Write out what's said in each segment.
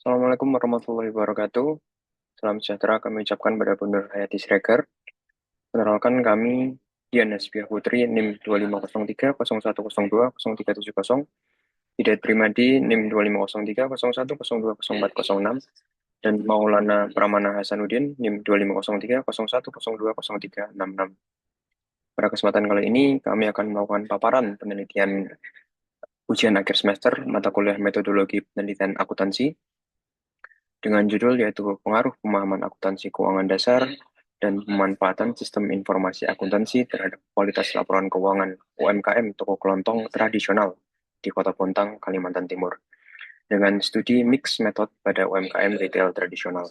Assalamualaikum warahmatullahi wabarakatuh. Salam sejahtera kami ucapkan pada Bu Nur Hayati Siregar. Perkenalkan kami Dian Hasbiah Putri, NIM 250301020370, Hidayat Primadi, NIM 250301020406, dan Maulana Pramana Hasanuddin, NIM 250301020366. Pada kesempatan kali ini, kami akan melakukan paparan penelitian ujian akhir semester mata kuliah metodologi penelitian akuntansi dengan judul yaitu Pengaruh Pemahaman Akuntansi Keuangan Dasar dan Pemanfaatan Sistem Informasi Akuntansi terhadap Kualitas Laporan Keuangan UMKM Toko Kelontong Tradisional di Kota Bontang, Kalimantan Timur, dengan studi mix metode pada UMKM retail tradisional.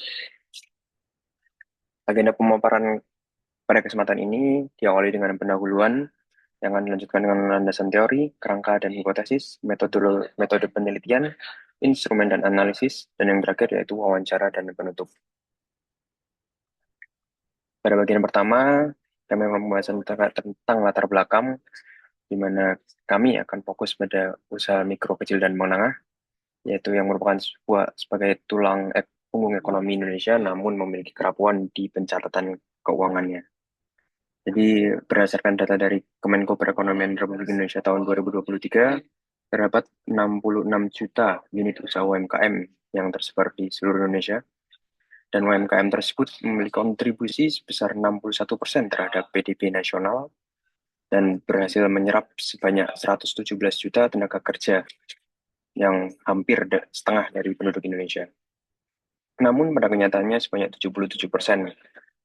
Agenda pemaparan pada kesempatan ini diawali dengan pendahuluan yang akan dilanjutkan dengan landasan teori, kerangka dan hipotesis, metode penelitian, instrumen dan analisis, dan yang terakhir yaitu wawancara dan penutup. Pada bagian pertama, kami akan pembahasan tentang latar belakang, di mana kami akan fokus pada usaha mikro, kecil, dan menengah, yaitu yang merupakan sebagai tulang punggung ekonomi Indonesia, namun memiliki kerapuan di pencatatan keuangannya. Jadi, berdasarkan data dari Kemenko Perekonomian Republik Indonesia tahun 2023, terdapat 66 juta unit usaha UMKM yang tersebar di seluruh Indonesia, dan UMKM tersebut memiliki kontribusi sebesar 61% terhadap PDB nasional dan berhasil menyerap sebanyak 117 juta tenaga kerja yang hampir setengah dari penduduk Indonesia. Namun pada kenyataannya sebanyak 77%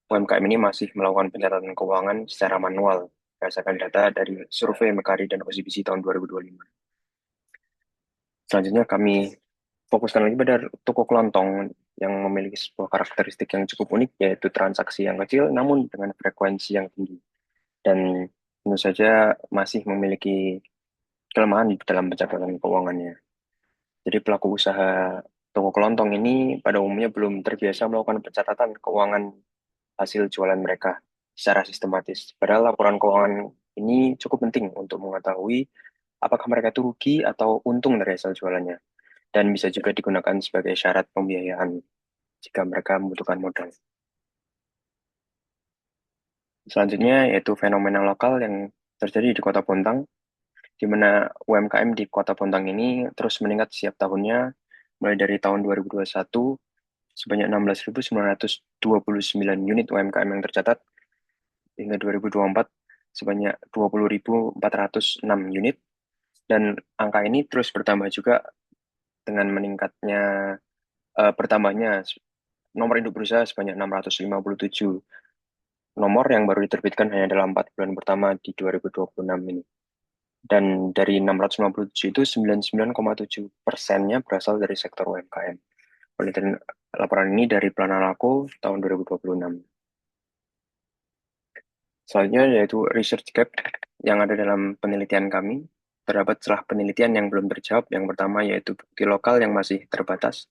UMKM ini masih melakukan pencatatan keuangan secara manual berdasarkan data dari survei Mekari dan OCBC tahun 2025. Selanjutnya kami fokuskan lagi pada toko kelontong yang memiliki sebuah karakteristik yang cukup unik, yaitu transaksi yang kecil namun dengan frekuensi yang tinggi. Dan tentu saja masih memiliki kelemahan dalam pencatatan keuangannya. Jadi pelaku usaha toko kelontong ini pada umumnya belum terbiasa melakukan pencatatan keuangan hasil jualan mereka secara sistematis. Padahal laporan keuangan ini cukup penting untuk mengetahui apakah mereka itu rugi atau untung dari hasil jualannya. Dan bisa juga digunakan sebagai syarat pembiayaan jika mereka membutuhkan modal. Selanjutnya yaitu fenomena lokal yang terjadi di Kota Bontang, di mana UMKM di Kota Bontang ini terus meningkat setiap tahunnya, mulai dari tahun 2021 sebanyak 16.929 unit UMKM yang tercatat, hingga 2024 sebanyak 20.406 unit, dan angka ini terus bertambah juga dengan bertambahnya nomor induk berusaha sebanyak 657 nomor yang baru diterbitkan hanya dalam 4 bulan pertama di 2026 ini. Dan dari 657 itu 99,7%-nya berasal dari sektor UMKM. Penelitian laporan ini dari Planalako tahun 2026. Selanjutnya yaitu research gap yang ada dalam penelitian kami. Terdapat celah penelitian yang belum terjawab. Yang pertama yaitu bukti lokal yang masih terbatas.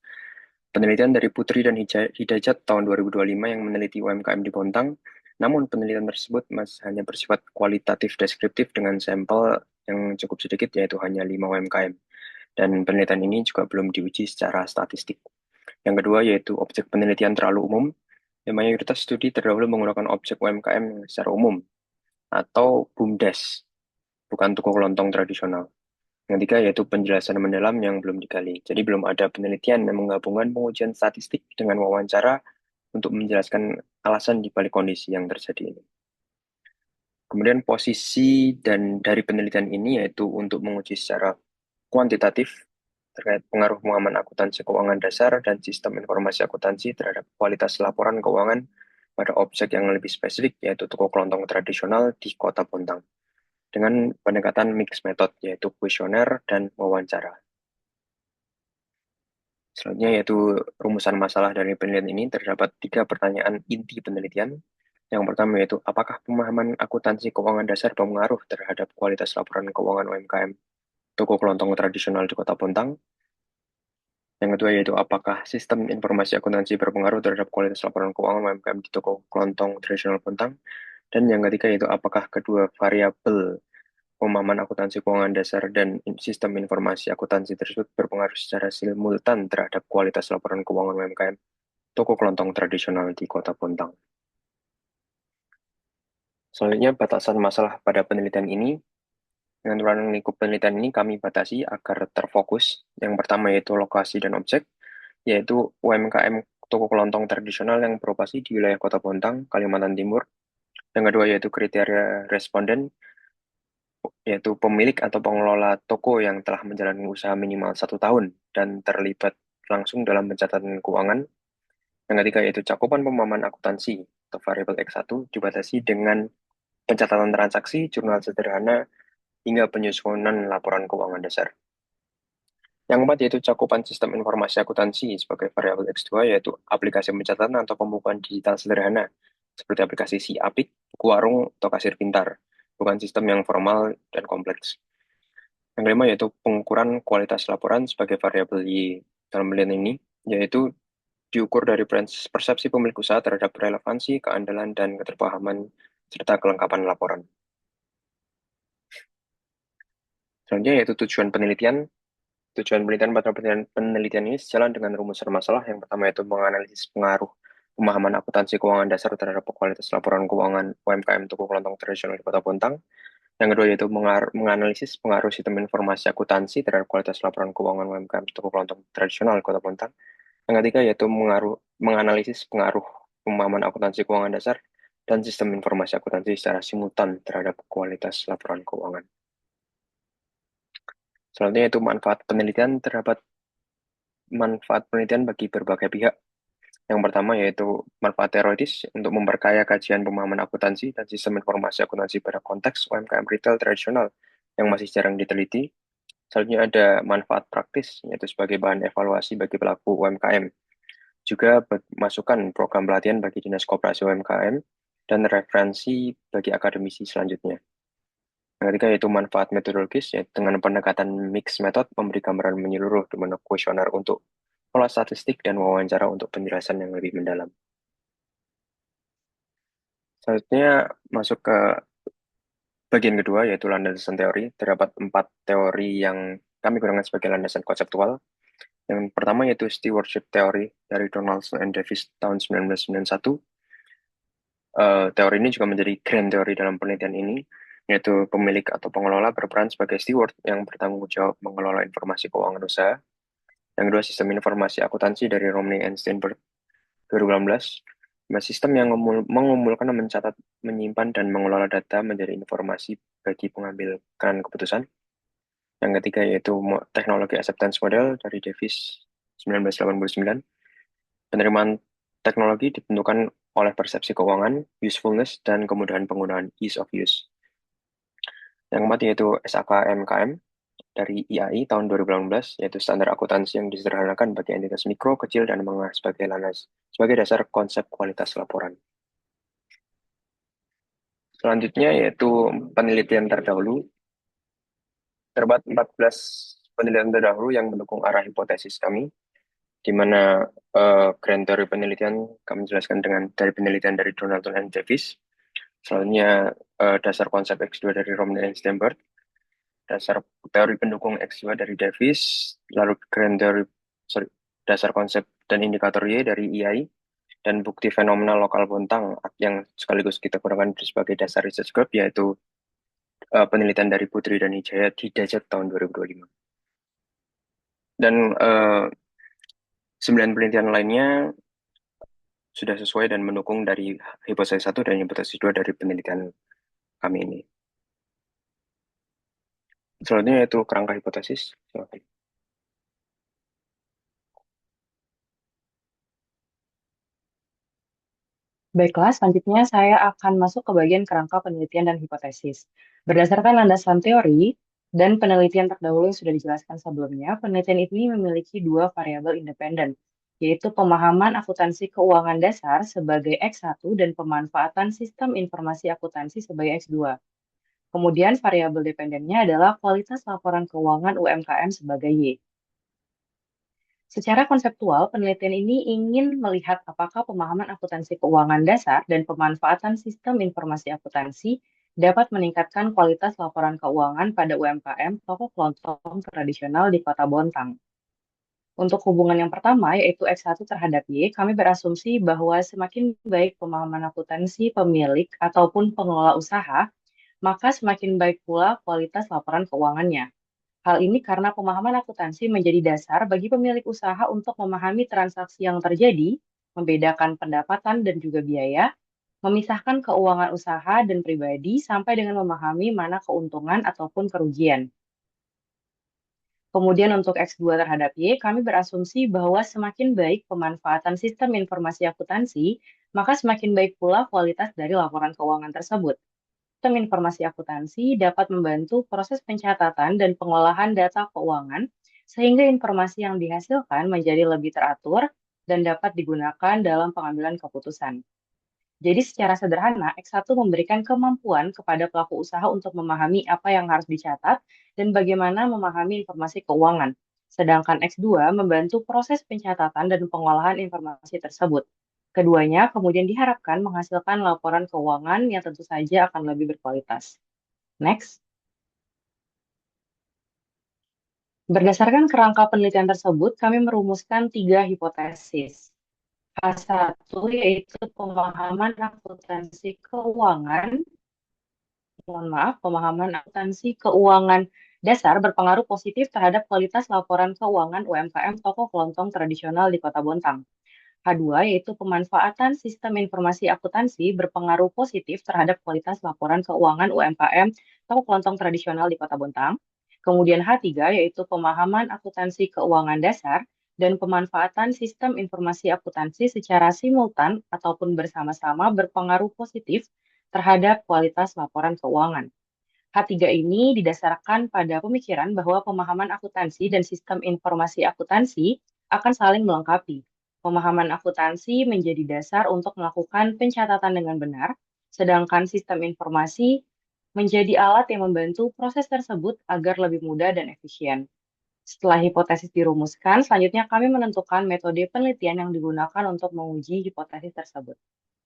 Penelitian dari Putri dan Hidayat tahun 2025 yang meneliti UMKM di Bontang, namun penelitian tersebut masih hanya bersifat kualitatif deskriptif dengan sampel yang cukup sedikit, yaitu hanya 5 UMKM. Dan penelitian ini juga belum diuji secara statistik. Yang kedua yaitu objek penelitian terlalu umum, yang mayoritas studi terdahulu menggunakan objek UMKM secara umum, atau BUMDes, bukan toko kelontong tradisional. Yang ketiga yaitu penjelasan mendalam yang belum digali. Jadi belum ada penelitian yang menggabungkan pengujian statistik dengan wawancara untuk menjelaskan alasan di balik kondisi yang terjadi ini. Kemudian posisi dan dari penelitian ini yaitu untuk menguji secara kuantitatif terkait pengaruh pemahaman akuntansi keuangan dasar dan sistem informasi akuntansi terhadap kualitas laporan keuangan pada objek yang lebih spesifik, yaitu toko kelontong tradisional di Kota Bontang, dengan pendekatan mix method, yaitu kuesioner dan wawancara. Selanjutnya yaitu rumusan masalah dari penelitian ini. Terdapat 3 pertanyaan inti penelitian. Yang pertama yaitu, apakah pemahaman akuntansi keuangan dasar berpengaruh terhadap kualitas laporan keuangan UMKM toko kelontong tradisional di Kota Bontang? Yang kedua yaitu, apakah sistem informasi akuntansi berpengaruh terhadap kualitas laporan keuangan UMKM di toko kelontong tradisional Bontang? Dan yang ketiga yaitu, apakah kedua variabel pemahaman akuntansi keuangan dasar dan sistem informasi akuntansi tersebut berpengaruh secara simultan terhadap kualitas laporan keuangan UMKM toko kelontong tradisional di Kota Bontang. Selanjutnya, batasan masalah pada penelitian ini. Dengan ruang lingkup penelitian ini kami batasi agar terfokus. Yang pertama yaitu lokasi dan objek, yaitu UMKM toko kelontong tradisional yang beroperasi di wilayah Kota Bontang, Kalimantan Timur. Yang kedua yaitu kriteria responden, yaitu pemilik atau pengelola toko yang telah menjalani usaha minimal 1 tahun dan terlibat langsung dalam pencatatan keuangan. Yang ketiga yaitu cakupan pemahaman akuntansi atau variabel X1 dibatasi dengan pencatatan transaksi, jurnal sederhana, hingga penyusunan laporan keuangan dasar. Yang keempat yaitu cakupan sistem informasi akuntansi sebagai variabel X2 yaitu aplikasi pencatatan atau pembukuan digital sederhana seperti aplikasi SIAPIK, buku warung, atau kasir pintar, bukan sistem yang formal dan kompleks. Yang kelima yaitu pengukuran kualitas laporan sebagai variabel Y dalam penelitian ini, yaitu diukur dari persepsi pemilik usaha terhadap relevansi, keandalan, dan keterpahaman, serta kelengkapan laporan. Selanjutnya yaitu tujuan penelitian. Tujuan penelitian pada penelitian ini sejalan dengan rumusan masalah. Yang pertama yaitu menganalisis pengaruh pemahaman akuntansi keuangan dasar terhadap kualitas laporan keuangan UMKM toko kelontong tradisional di Kota Bontang. Yang kedua yaitu menganalisis pengaruh sistem informasi akuntansi terhadap kualitas laporan keuangan UMKM toko kelontong tradisional di Kota Bontang. Yang ketiga yaitu menganalisis pengaruh pemahaman akuntansi keuangan dasar dan sistem informasi akuntansi secara simultan terhadap kualitas laporan keuangan. Selanjutnya yaitu manfaat penelitian. Terdapat manfaat penelitian bagi berbagai pihak. Yang pertama yaitu manfaat teoritis untuk memperkaya kajian pemahaman akuntansi dan sistem informasi akuntansi pada konteks UMKM retail tradisional yang masih jarang diteliti. Selanjutnya ada manfaat praktis, yaitu sebagai bahan evaluasi bagi pelaku UMKM. Juga masukan program pelatihan bagi Dinas Koperasi UMKM dan referensi bagi akademisi selanjutnya. Yang ketiga yaitu manfaat metodologis, yaitu dengan pendekatan mix method memberi gambaran menyeluruh di mana kuesioner untuk pola statistik dan wawancara untuk penjelasan yang lebih mendalam. Selanjutnya masuk ke bagian kedua yaitu landasan teori. Terdapat 4 teori yang kami gunakan sebagai landasan konseptual. Yang pertama yaitu stewardship theory dari Donaldson and Davis tahun 1991. Teori ini juga menjadi grand teori dalam penelitian ini, yaitu pemilik atau pengelola berperan sebagai steward yang bertanggung jawab mengelola informasi keuangan usaha. Yang kedua, sistem informasi akuntansi dari Romney and Steinberg 2018. Sistem yang mengumpulkan, mencatat, menyimpan, dan mengelola data menjadi informasi bagi pengambil keputusan. Yang ketiga yaitu teknologi acceptance model dari Davis 1989. Penerimaan teknologi ditentukan oleh persepsi keuangan, usefulness, dan kemudahan penggunaan ease of use. Yang keempat yaitu SAK-MKM dari IAI tahun 2018, yaitu standar akuntansi yang disederhanakan bagi entitas mikro, kecil, dan menengah sebagai dasar konsep kualitas laporan. Selanjutnya yaitu penelitian terdahulu. Terdapat 14 penelitian terdahulu yang mendukung arah hipotesis kami, di mana grand teori penelitian kami jelaskan dari penelitian dari Donaldson and Davis. Selanjutnya dasar konsep X2 dari Romney and Steinberg, dasar teori pendukung X2 dari Davis, lalu dasar konsep dan indikator Y dari IAI, dan bukti fenomenal lokal Bontang yang sekaligus kita gunakan sebagai dasar research group, yaitu penelitian dari Putri dan Hijaya di Dajat tahun 2025. Dan 9 penelitian lainnya sudah sesuai dan mendukung dari hipotesis 1 dan hipotesis 2 dari penelitian kami ini. Selanjutnya yaitu kerangka hipotesis. Baiklah, selanjutnya saya akan masuk ke bagian kerangka penelitian dan hipotesis. Berdasarkan landasan teori dan penelitian terdahulu yang sudah dijelaskan sebelumnya, penelitian ini memiliki 2 variabel independen, yaitu pemahaman akuntansi keuangan dasar sebagai X1 dan pemanfaatan sistem informasi akuntansi sebagai X2. Kemudian variabel dependennya adalah kualitas laporan keuangan UMKM sebagai Y. Secara konseptual, penelitian ini ingin melihat apakah pemahaman akuntansi keuangan dasar dan pemanfaatan sistem informasi akuntansi dapat meningkatkan kualitas laporan keuangan pada UMKM toko kelontong tradisional di Kota Bontang. Untuk hubungan yang pertama, yaitu X1 terhadap Y, kami berasumsi bahwa semakin baik pemahaman akuntansi pemilik ataupun pengelola usaha, maka semakin baik pula kualitas laporan keuangannya. Hal ini karena pemahaman akuntansi menjadi dasar bagi pemilik usaha untuk memahami transaksi yang terjadi, membedakan pendapatan dan juga biaya, memisahkan keuangan usaha dan pribadi, sampai dengan memahami mana keuntungan ataupun kerugian. Kemudian untuk X2 terhadap Y, kami berasumsi bahwa semakin baik pemanfaatan sistem informasi akuntansi, maka semakin baik pula kualitas dari laporan keuangan tersebut. Sistem informasi akuntansi dapat membantu proses pencatatan dan pengolahan data keuangan, sehingga informasi yang dihasilkan menjadi lebih teratur dan dapat digunakan dalam pengambilan keputusan. Jadi secara sederhana, X1 memberikan kemampuan kepada pelaku usaha untuk memahami apa yang harus dicatat dan bagaimana memahami informasi keuangan. Sedangkan X2 membantu proses pencatatan dan pengolahan informasi tersebut. Keduanya kemudian diharapkan menghasilkan laporan keuangan yang tentu saja akan lebih berkualitas. Next. Berdasarkan kerangka penelitian tersebut, kami merumuskan 3 hipotesis. A1 yaitu pemahaman akuntansi keuangan, pemahaman akuntansi keuangan dasar berpengaruh positif terhadap kualitas laporan keuangan UMKM toko kelontong tradisional di Kota Bontang. H2 yaitu pemanfaatan sistem informasi akuntansi berpengaruh positif terhadap kualitas laporan keuangan UMKM toko kelontong tradisional di Kota Bontang. Kemudian H3 yaitu pemahaman akuntansi keuangan dasar dan pemanfaatan sistem informasi akuntansi secara simultan ataupun bersama-sama berpengaruh positif terhadap kualitas laporan keuangan. H3 ini didasarkan pada pemikiran bahwa pemahaman akuntansi dan sistem informasi akuntansi akan saling melengkapi. Pemahaman akuntansi menjadi dasar untuk melakukan pencatatan dengan benar, sedangkan sistem informasi menjadi alat yang membantu proses tersebut agar lebih mudah dan efisien. Setelah hipotesis dirumuskan, selanjutnya kami menentukan metode penelitian yang digunakan untuk menguji hipotesis tersebut.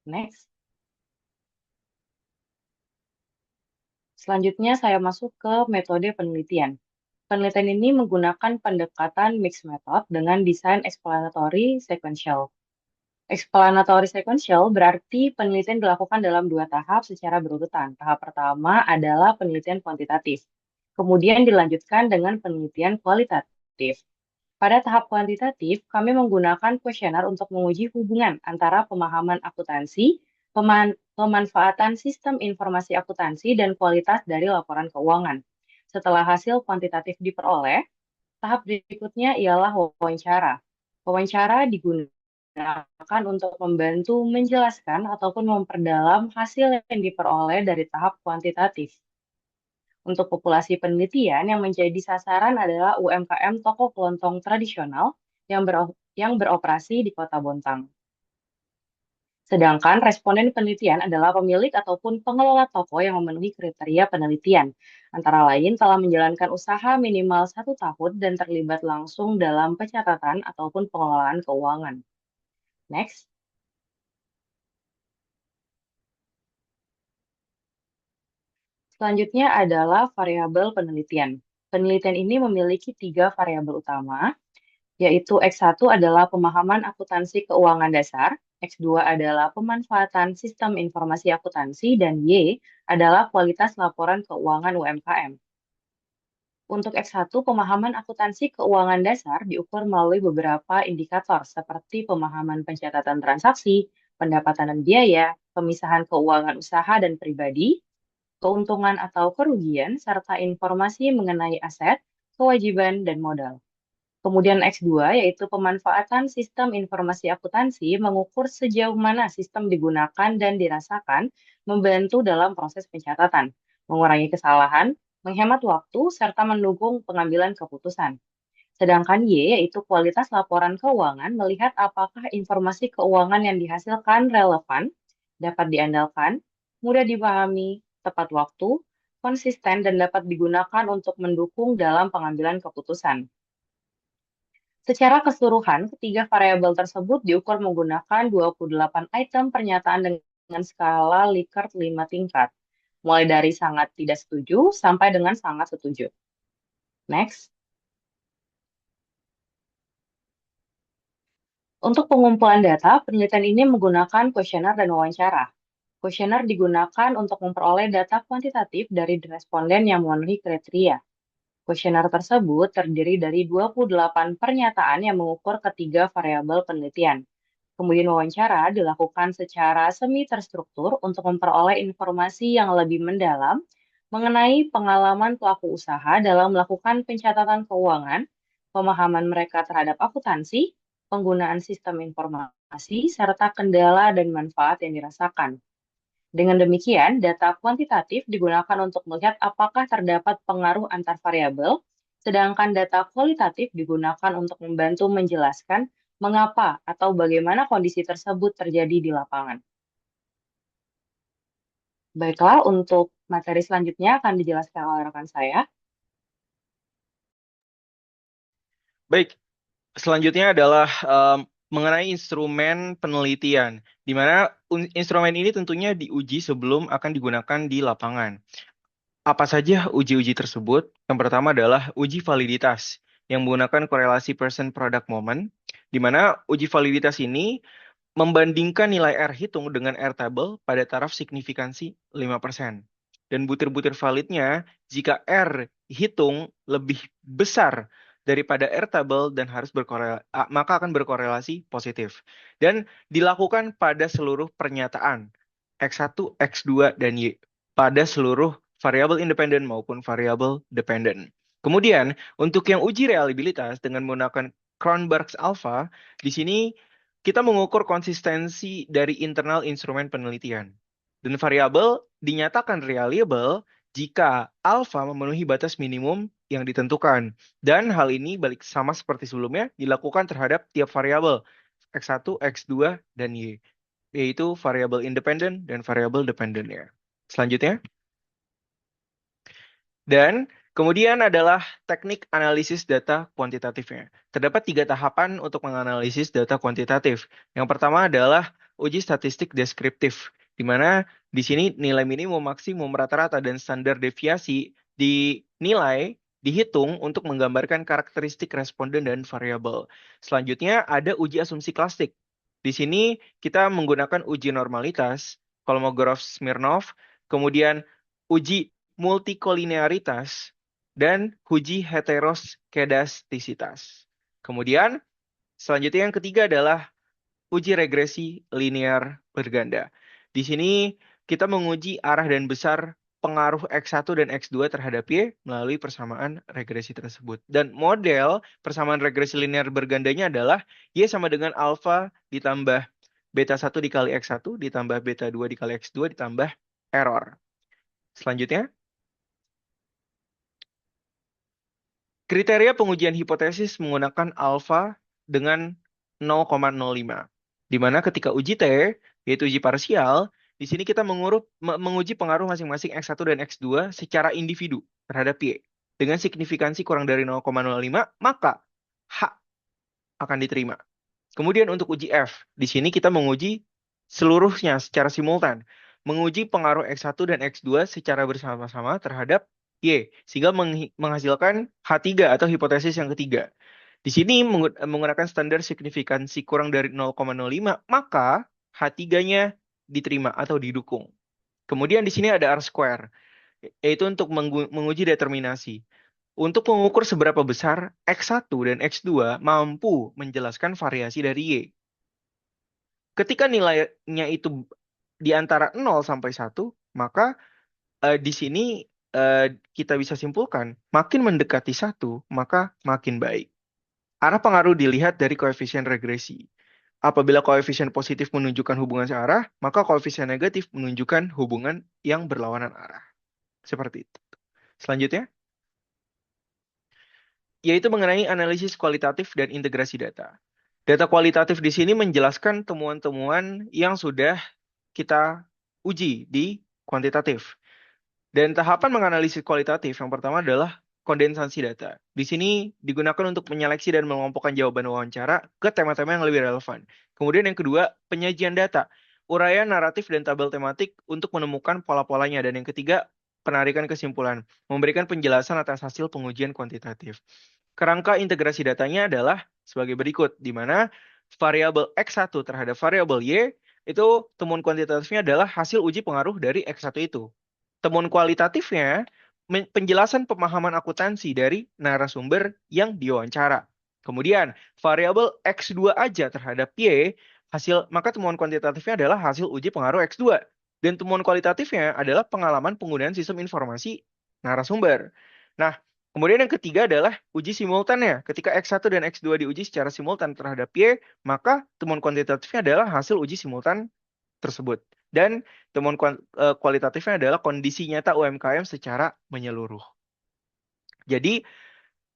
Next. Selanjutnya saya masuk ke metode penelitian. Penelitian ini menggunakan pendekatan mixed method dengan desain explanatory sequential. Explanatory sequential berarti penelitian dilakukan dalam 2 tahap secara berurutan. Tahap pertama adalah penelitian kuantitatif. Kemudian dilanjutkan dengan penelitian kualitatif. Pada tahap kuantitatif, kami menggunakan kuesioner untuk menguji hubungan antara pemahaman akuntansi, pemanfaatan sistem informasi akuntansi, dan kualitas dari laporan keuangan. Setelah hasil kuantitatif diperoleh, tahap berikutnya ialah wawancara. Wawancara digunakan untuk membantu menjelaskan ataupun memperdalam hasil yang diperoleh dari tahap kuantitatif. Untuk populasi penelitian yang menjadi sasaran adalah UMKM toko kelontong tradisional yang beroperasi di Kota Bontang. Sedangkan responden penelitian adalah pemilik ataupun pengelola toko yang memenuhi kriteria penelitian, antara lain telah menjalankan usaha minimal 1 tahun dan terlibat langsung dalam pencatatan ataupun pengelolaan keuangan. Next. Selanjutnya adalah variabel penelitian. Penelitian ini memiliki 3 variabel utama, yaitu X1 adalah pemahaman akuntansi keuangan dasar, X2 adalah pemanfaatan sistem informasi akuntansi, dan Y adalah kualitas laporan keuangan UMKM. Untuk X1, pemahaman akuntansi keuangan dasar diukur melalui beberapa indikator seperti pemahaman pencatatan transaksi, pendapatan dan biaya, pemisahan keuangan usaha dan pribadi, keuntungan atau kerugian, serta informasi mengenai aset, kewajiban, dan modal. Kemudian X2 yaitu pemanfaatan sistem informasi akuntansi mengukur sejauh mana sistem digunakan dan dirasakan membantu dalam proses pencatatan, mengurangi kesalahan, menghemat waktu, serta mendukung pengambilan keputusan. Sedangkan Y yaitu kualitas laporan keuangan melihat apakah informasi keuangan yang dihasilkan relevan, dapat diandalkan, mudah dipahami, tepat waktu, konsisten, dan dapat digunakan untuk mendukung dalam pengambilan keputusan. Secara keseluruhan, ketiga variabel tersebut diukur menggunakan 28 item pernyataan dengan skala Likert 5 tingkat. mulai dari sangat tidak setuju sampai dengan sangat setuju. Next. Untuk pengumpulan data, penelitian ini menggunakan kuesioner dan wawancara. Kuesioner digunakan untuk memperoleh data kuantitatif dari responden yang memenuhi kriteria. Kuesioner tersebut terdiri dari 28 pernyataan yang mengukur ketiga variabel penelitian. Kemudian wawancara dilakukan secara semi terstruktur untuk memperoleh informasi yang lebih mendalam mengenai pengalaman pelaku usaha dalam melakukan pencatatan keuangan, pemahaman mereka terhadap akuntansi, penggunaan sistem informasi, serta kendala dan manfaat yang dirasakan. Dengan demikian, data kuantitatif digunakan untuk melihat apakah terdapat pengaruh antar variabel, sedangkan data kualitatif digunakan untuk membantu menjelaskan mengapa atau bagaimana kondisi tersebut terjadi di lapangan. Baiklah, untuk materi selanjutnya akan dijelaskan oleh rekan saya. Baik, selanjutnya adalah mengenai instrumen penelitian, di mana instrumen ini tentunya diuji sebelum akan digunakan di lapangan. Apa saja uji-uji tersebut? Yang pertama adalah uji validitas yang menggunakan korelasi person product moment, di mana uji validitas ini membandingkan nilai R hitung dengan R table pada taraf signifikansi 5%. Dan butir-butir validnya, jika R hitung lebih besar daripada R table dan harus maka akan berkorelasi positif. Dan dilakukan pada seluruh pernyataan X1, X2, dan Y pada seluruh variabel independen maupun variabel dependen. Kemudian, untuk yang uji reliabilitas dengan menggunakan Cronberg's alpha, di sini kita mengukur konsistensi dari internal instrumen penelitian. Dan variabel dinyatakan reliable jika alfa memenuhi batas minimum yang ditentukan. Dan hal ini balik sama seperti sebelumnya dilakukan terhadap tiap variabel X1, X2, dan Y, yaitu variabel independen dan variabel dependennya. Selanjutnya. Dan kemudian adalah teknik analisis data kuantitatifnya. Terdapat 3 tahapan untuk menganalisis data kuantitatif. Yang pertama adalah uji statistik deskriptif, di mana di sini nilai minimum, maksimum, rata-rata, dan standar deviasi dihitung untuk menggambarkan karakteristik responden dan variabel. Selanjutnya ada uji asumsi klasik. Di sini kita menggunakan uji normalitas, Kolmogorov-Smirnov, kemudian uji multikolinearitas, dan uji heteroskedastisitas. Kemudian, selanjutnya yang ketiga adalah uji regresi linear berganda. Di sini kita menguji arah dan besar pengaruh X1 dan X2 terhadap Y melalui persamaan regresi tersebut. Dan model persamaan regresi linear bergandanya adalah Y sama dengan alfa ditambah beta 1 dikali X1 ditambah beta 2 dikali X2 ditambah error. Selanjutnya, kriteria pengujian hipotesis menggunakan alfa dengan 0,05. Di mana ketika uji T, yaitu uji parsial, di sini kita menguji pengaruh masing-masing X1 dan X2 secara individu terhadap Y. Dengan signifikansi kurang dari 0,05, maka H akan diterima. Kemudian untuk uji F, di sini kita menguji seluruhnya secara simultan. Menguji pengaruh X1 dan X2 secara bersama-sama terhadap Y, sehingga menghasilkan H3 atau hipotesis yang ketiga. Di sini menggunakan standar signifikansi kurang dari 0,05, maka H3-nya diterima atau didukung. Kemudian di sini ada R-square, yaitu untuk menguji determinasi. Untuk mengukur seberapa besar X1 dan X2 mampu menjelaskan variasi dari Y. Ketika nilainya itu di antara 0 sampai 1, maka di sini kita bisa simpulkan makin mendekati 1, maka makin baik. Arah pengaruh dilihat dari koefisien regresi. Apabila koefisien positif menunjukkan hubungan searah, maka koefisien negatif menunjukkan hubungan yang berlawanan arah. Seperti itu. Selanjutnya, yaitu mengenai analisis kualitatif dan integrasi data. Data kualitatif di sini menjelaskan temuan-temuan yang sudah kita uji di kuantitatif. Dan tahapan menganalisis kualitatif yang pertama adalah kondensasi data. Di sini digunakan untuk menyeleksi dan mengelompokkan jawaban wawancara ke tema-tema yang lebih relevan. Kemudian yang kedua, penyajian data uraian naratif dan tabel tematik untuk menemukan pola-polanya. Dan yang ketiga, penarikan kesimpulan, memberikan penjelasan atas hasil pengujian kuantitatif. Kerangka integrasi datanya adalah sebagai berikut, di mana variabel X1 terhadap variabel Y itu temuan kuantitatifnya adalah hasil uji pengaruh dari X1 itu. Temuan kualitatifnya penjelasan pemahaman akuntansi dari narasumber yang diwawancara. Kemudian variabel X2 aja terhadap Y, maka temuan kuantitatifnya adalah hasil uji pengaruh X2. Dan temuan kualitatifnya adalah pengalaman penggunaan sistem informasi narasumber. Nah, kemudian yang ketiga adalah uji simultannya. Ketika X1 dan X2 diuji secara simultan terhadap Y, maka temuan kuantitatifnya adalah hasil uji simultan tersebut. Dan temuan kualitatifnya adalah kondisi nyata UMKM secara menyeluruh. Jadi,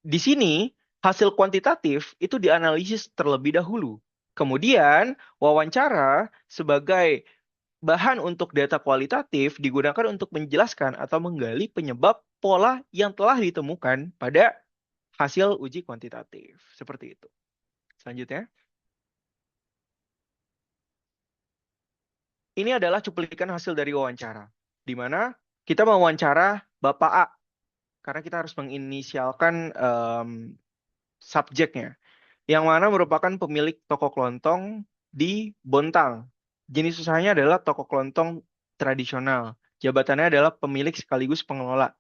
di sini hasil kuantitatif itu dianalisis terlebih dahulu. Kemudian, wawancara sebagai bahan untuk data kualitatif digunakan untuk menjelaskan atau menggali penyebab pola yang telah ditemukan pada hasil uji kuantitatif. Seperti itu. Selanjutnya. Ini adalah cuplikan hasil dari wawancara, di mana kita mewawancara Bapak A, karena kita harus menginisialkan subjeknya, yang mana merupakan pemilik toko kelontong di Bontang. Jenis usahanya adalah toko kelontong tradisional. Jabatannya adalah pemilik sekaligus pengelola.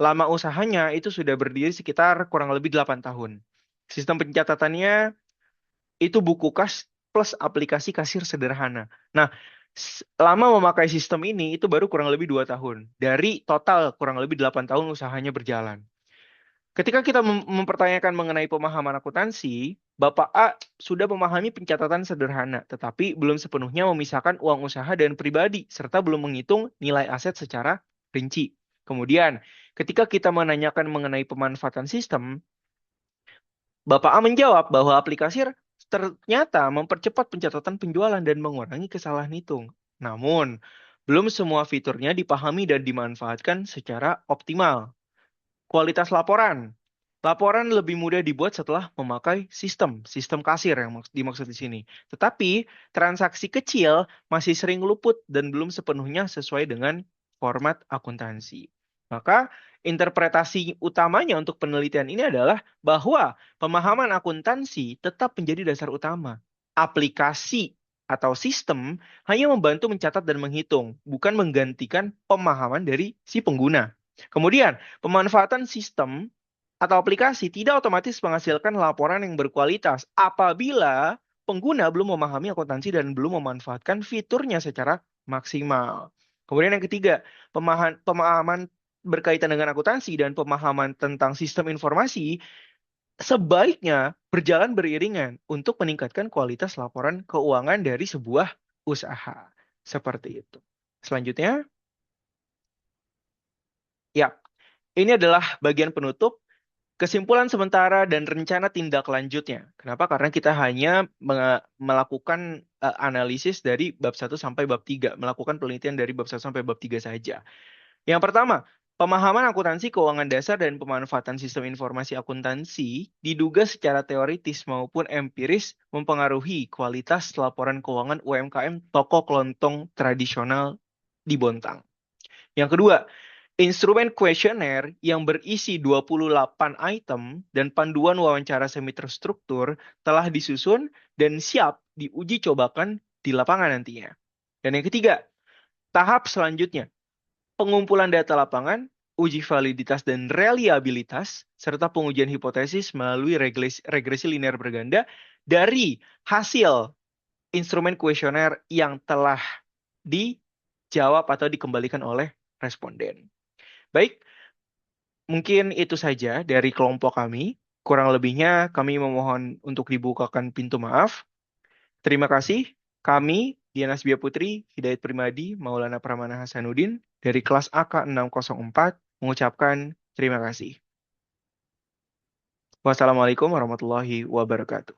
Lama usahanya itu sudah berdiri sekitar kurang lebih 8 tahun. Sistem pencatatannya itu buku kas plus aplikasi kasir sederhana. Nah, lama memakai sistem ini itu baru kurang lebih 2 tahun. Dari total kurang lebih 8 tahun usahanya berjalan. Ketika kita mempertanyakan mengenai pemahaman akuntansi, Bapak A sudah memahami pencatatan sederhana, tetapi belum sepenuhnya memisahkan uang usaha dan pribadi, serta belum menghitung nilai aset secara rinci. Kemudian, ketika kita menanyakan mengenai pemanfaatan sistem, Bapak A menjawab bahwa aplikasi ternyata mempercepat pencatatan penjualan dan mengurangi kesalahan hitung. Namun, belum semua fiturnya dipahami dan dimanfaatkan secara optimal. Kualitas laporan. Laporan lebih mudah dibuat setelah memakai sistem kasir yang dimaksud di sini. Tetapi, transaksi kecil masih sering luput dan belum sepenuhnya sesuai dengan format akuntansi. Maka, interpretasi utamanya untuk penelitian ini adalah bahwa pemahaman akuntansi tetap menjadi dasar utama. Aplikasi atau sistem hanya membantu mencatat dan menghitung, bukan menggantikan pemahaman dari si pengguna. Kemudian, pemanfaatan sistem atau aplikasi tidak otomatis menghasilkan laporan yang berkualitas apabila pengguna belum memahami akuntansi dan belum memanfaatkan fiturnya secara maksimal. Kemudian yang ketiga, pemahaman berkaitan dengan akuntansi dan pemahaman tentang sistem informasi sebaiknya berjalan beriringan untuk meningkatkan kualitas laporan keuangan dari sebuah usaha. Seperti itu. Selanjutnya, ya, ini adalah bagian penutup, kesimpulan sementara dan rencana tindak lanjutnya. Kenapa? Karena kita hanya melakukan analisis dari bab 1 sampai bab 3, melakukan penelitian dari bab 1 sampai bab 3 saja. Yang pertama, pemahaman akuntansi keuangan dasar dan pemanfaatan sistem informasi akuntansi diduga secara teoritis maupun empiris mempengaruhi kualitas laporan keuangan UMKM toko kelontong tradisional di Bontang. Yang kedua, instrumen kuesioner yang berisi 28 item dan panduan wawancara semi terstruktur telah disusun dan siap diuji cobakan di lapangan nantinya. Dan yang ketiga, tahap selanjutnya, pengumpulan data lapangan, uji validitas dan reliabilitas, serta pengujian hipotesis melalui regresi linear berganda dari hasil instrumen kuesioner yang telah dijawab atau dikembalikan oleh responden. Baik, mungkin itu saja dari kelompok kami. Kurang lebihnya kami memohon untuk dibukakan pintu maaf. Terima kasih. Kami, Diana Asbia Putri, Hidayat Primadi, Maulana Pramana Hasanuddin, dari kelas AK604, mengucapkan terima kasih. Wassalamualaikum warahmatullahi wabarakatuh.